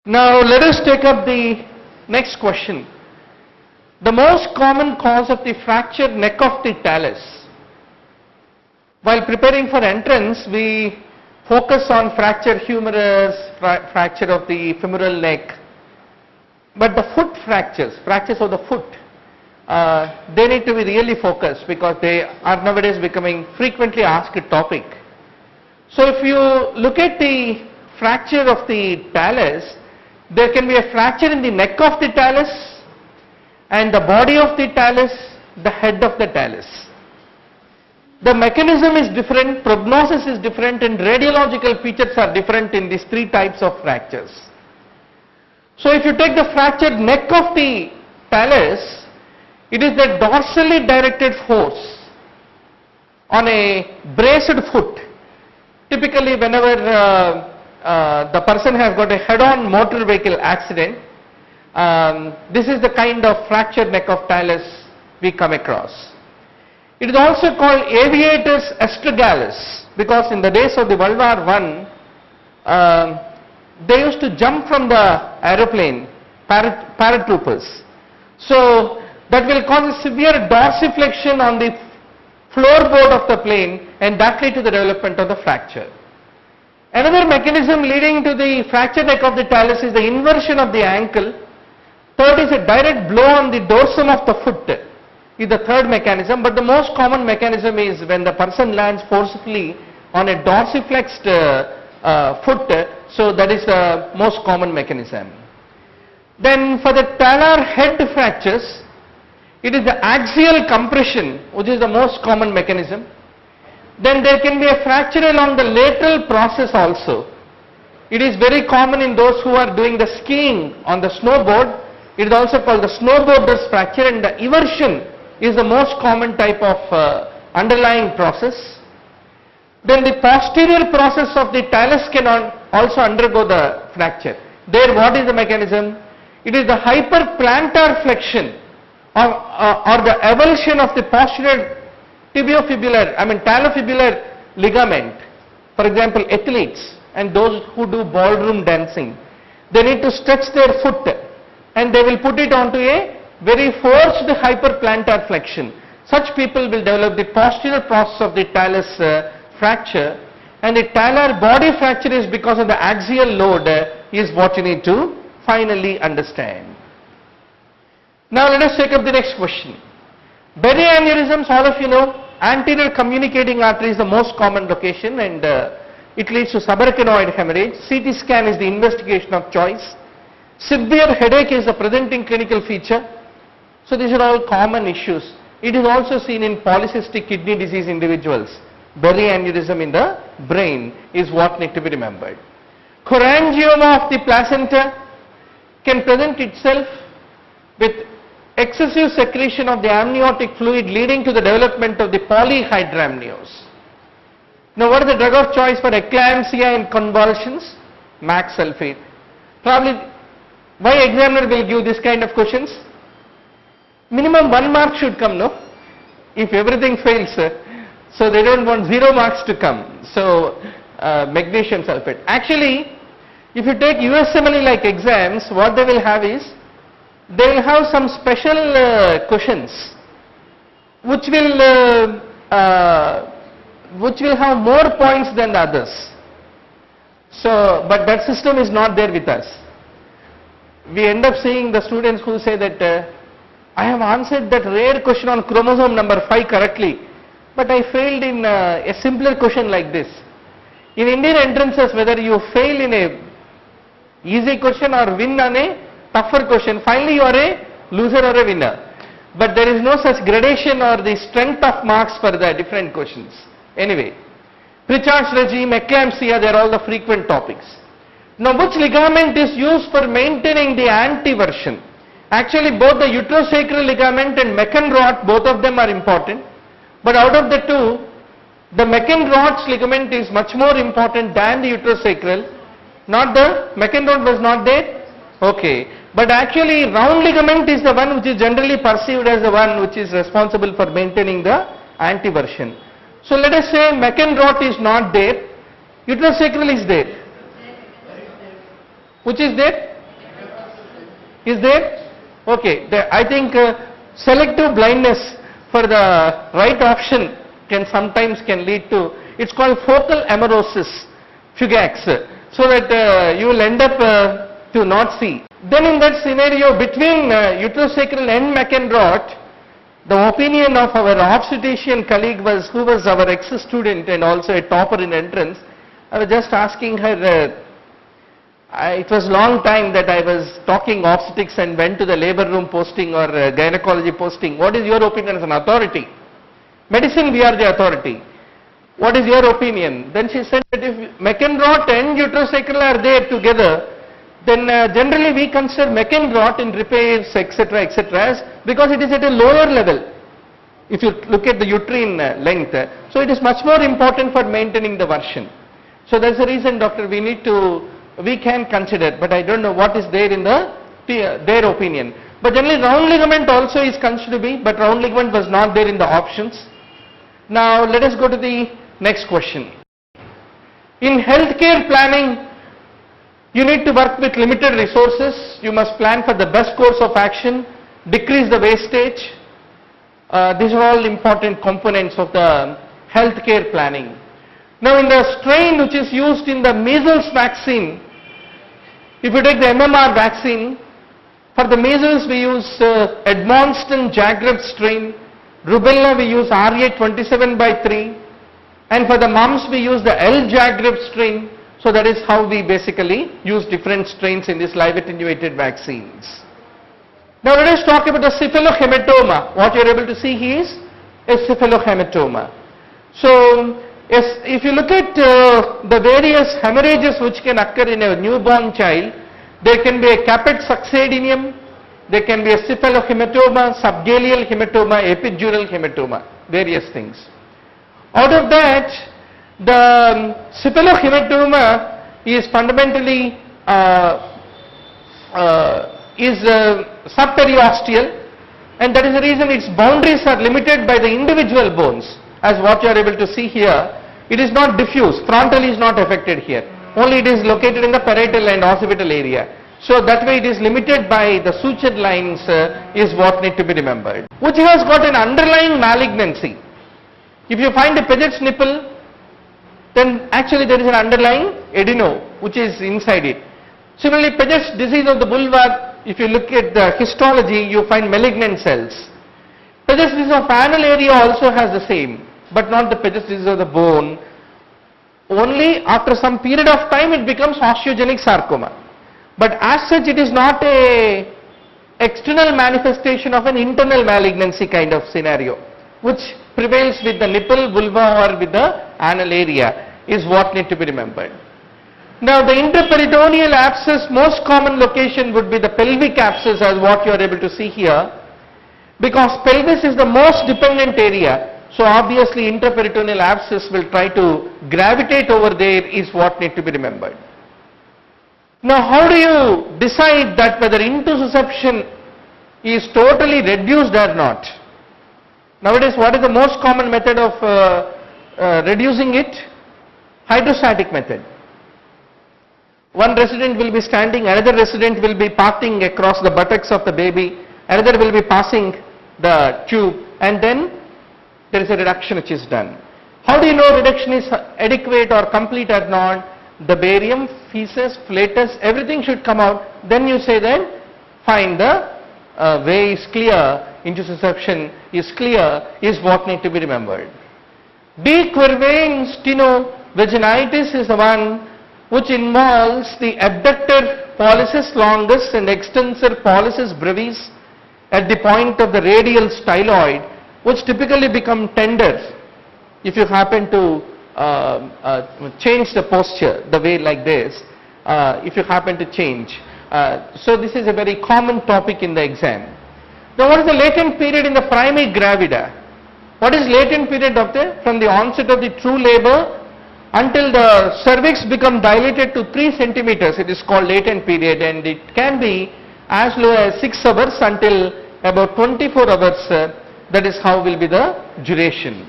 Now let us take up the next question. The most common cause of the fractured neck of the talus. While preparing for entrance, we focus on fractured humerus, fracture of the femoral neck. But the foot fractures of the foot, they need to be really focused because they are nowadays becoming frequently asked topic. So if you look at the fracture of the talus, there can be a fracture in the neck of the talus and the body of the talus, the head of the talus. The mechanism is different, prognosis is different, and radiological features are different in these three types of fractures. So if you take the fractured neck of the talus, it is the dorsally directed force on a braced foot. Typically whenever the person has got a head-on motor vehicle accident, this is the kind of fractured neck of talus we come across. It is also called aviator's astragalus because in the days of the World War I, they used to jump from the aeroplane, paratroopers. So that will cause a severe dorsiflexion on the floorboard of the plane and that lead to the development of the fracture. Another mechanism leading to the fractured neck of the talus is the inversion of the ankle. Third is a direct blow on the dorsum of the foot is the third mechanism, but the most common mechanism is when the person lands forcefully on a dorsiflexed foot, so that is the most common mechanism. Then for the talar head fractures, it is the axial compression which is the most common mechanism. Then there can be a fracture along the lateral process also. It is very common in those who are doing the skiing on the snowboard. It is also called the snowboarder's fracture, and the eversion is the most common type of underlying process. Then the posterior process of the talus can also undergo the fracture. There what is the mechanism? It is the hyperplantar flexion or the avulsion of the posterior talofibular ligament. For example, athletes and those who do ballroom dancing, they need to stretch their foot and they will put it onto a very forced hyperplantar flexion. Such people will develop the posterior process of the talus fracture, and the talar body fracture is because of the axial load is what you need to finally understand. Now let us take up the next question. Berry aneurysms, all of you know, anterior communicating artery is the most common location and it leads to subarachnoid hemorrhage. CT scan is the investigation of choice. Severe headache is the presenting clinical feature. So these are all common issues. It is also seen in polycystic kidney disease individuals. Berry aneurysm in the brain is what need to be remembered. Chorangioma of the placenta can present itself with excessive secretion of the amniotic fluid leading to the development of the polyhydramnios. Now what is the drug of choice for eclampsia and convulsions? Max sulfate. Probably why examiner will give this kind of questions? Minimum 1 mark should come, no? If everything fails, so they don't want 0 marks to come. So magnesium sulfate. Actually, if you take USMLE like exams, what they will have is, they will have some special questions which will have more points than the others. So, but that system is not there with us. We end up seeing the students who say that I have answered that rare question on chromosome number 5 correctly, but I failed in a simpler question like this. In Indian entrances, whether you fail in a easy question or win on a tougher question, finally you are a loser or a winner. But there is no such gradation or the strength of marks for the different questions. Anyway, Pritchard's regime, eclampsia, they are all the frequent topics. Now which ligament is used for maintaining the anteversion? Actually both the uterosacral ligament and McEnroth, both of them are important. But out of the two, the McEnroth's ligament is much more important than the uterosacral. Not the, McEnroth was not there? Okay. But actually round ligament is the one which is generally perceived as the one which is responsible for maintaining the anteversion. So let us say McEnroth is not there, uterosacral is there. Which is there? Is there? Okay, I think selective blindness for the right option sometimes lead to, it's called focal amaurosis, fugax, so that you will end up to not see. Then in that scenario, between uterosacral and McEnroe, the opinion of our obstetrician colleague was, who was our ex-student and also a topper in entrance. I was just asking her, it was long time that I was talking obstetrics and went to the labor room posting or gynecology posting. What is your opinion as an authority? Medicine, we are the authority. What is your opinion? Then she said that if McEnroe and uterosacral are there together, then generally we consider McEnroe in repairs, etc., because it is at a lower level. If you look at the uterine length, so it is much more important for maintaining the version. So that's the reason, doctor, we can consider, but I don't know what is there in their opinion. But generally round ligament also is considered to be, but round ligament was not there in the options. Now let us go to the next question. In healthcare planning, you need to work with limited resources. You must plan for the best course of action, decrease the wastage. These are all important components of the healthcare planning. Now in the strain which is used in the measles vaccine, if you take the MMR vaccine, for the measles we use Edmonston Jagreb strain, rubella we use RA27/3, and for the mumps we use the L Jagreb strain. So that is how we basically use different strains in these live attenuated vaccines. Now let us talk about the cephalohematoma. What you are able to see here is a cephalohematoma. So if you look at the various hemorrhages which can occur in a newborn child, there can be a caput succedaneum, there can be a cephalohematoma, subgaleal hematoma, epidural hematoma, various things. Out of that, the cephalohematoma is fundamentally subperiosteal, and that is the reason its boundaries are limited by the individual bones, as what you are able to see here. It is not diffuse, frontal is not affected here, only it is located in the parietal and occipital area. So that way it is limited by the sutured lines is what need to be remembered. Which has got an underlying malignancy. If you find a Paget's nipple, then actually there is an underlying adeno which is inside it. Similarly, Paget's disease of the vulva, if you look at the histology, you find malignant cells. Paget's disease of anal area also has the same, but not the Paget's disease of the bone. Only after some period of time it becomes osteogenic sarcoma. But as such it is not a external manifestation of an internal malignancy kind of scenario, which prevails with the nipple, vulva or with the anal area is what need to be remembered. Now the interperitoneal abscess, most common location would be the pelvic abscess, as what you are able to see here, because pelvis is the most dependent area. So obviously interperitoneal abscess will try to gravitate over there is what need to be remembered. Now how do you decide that whether intussusception is totally reduced or not? Nowadays what is the most common method of reducing it? Hydrostatic method. One resident will be standing, another resident will be passing across the buttocks of the baby, another will be passing the tube, and then there is a reduction which is done. How do you know reduction is adequate or complete or not? The barium, feces, flatus, everything should come out. Then you say that fine, the way is clear, intussusception is clear, is what need to be remembered. De Quervain stenovaginitis is the one which involves the abductor pollicis longus and extensor pollicis brevis at the point of the radial styloid, which typically become tender if you happen to change the posture the way like this, if you happen to change. So this is a very common topic in the exam. Now what is the latent period in the primary gravida? What is latent period, doctor? From the onset of the true labor until the cervix become dilated to 3 centimeters, it is called latent period, and it can be as low as 6 hours until about 24 hours, that is how will be the duration.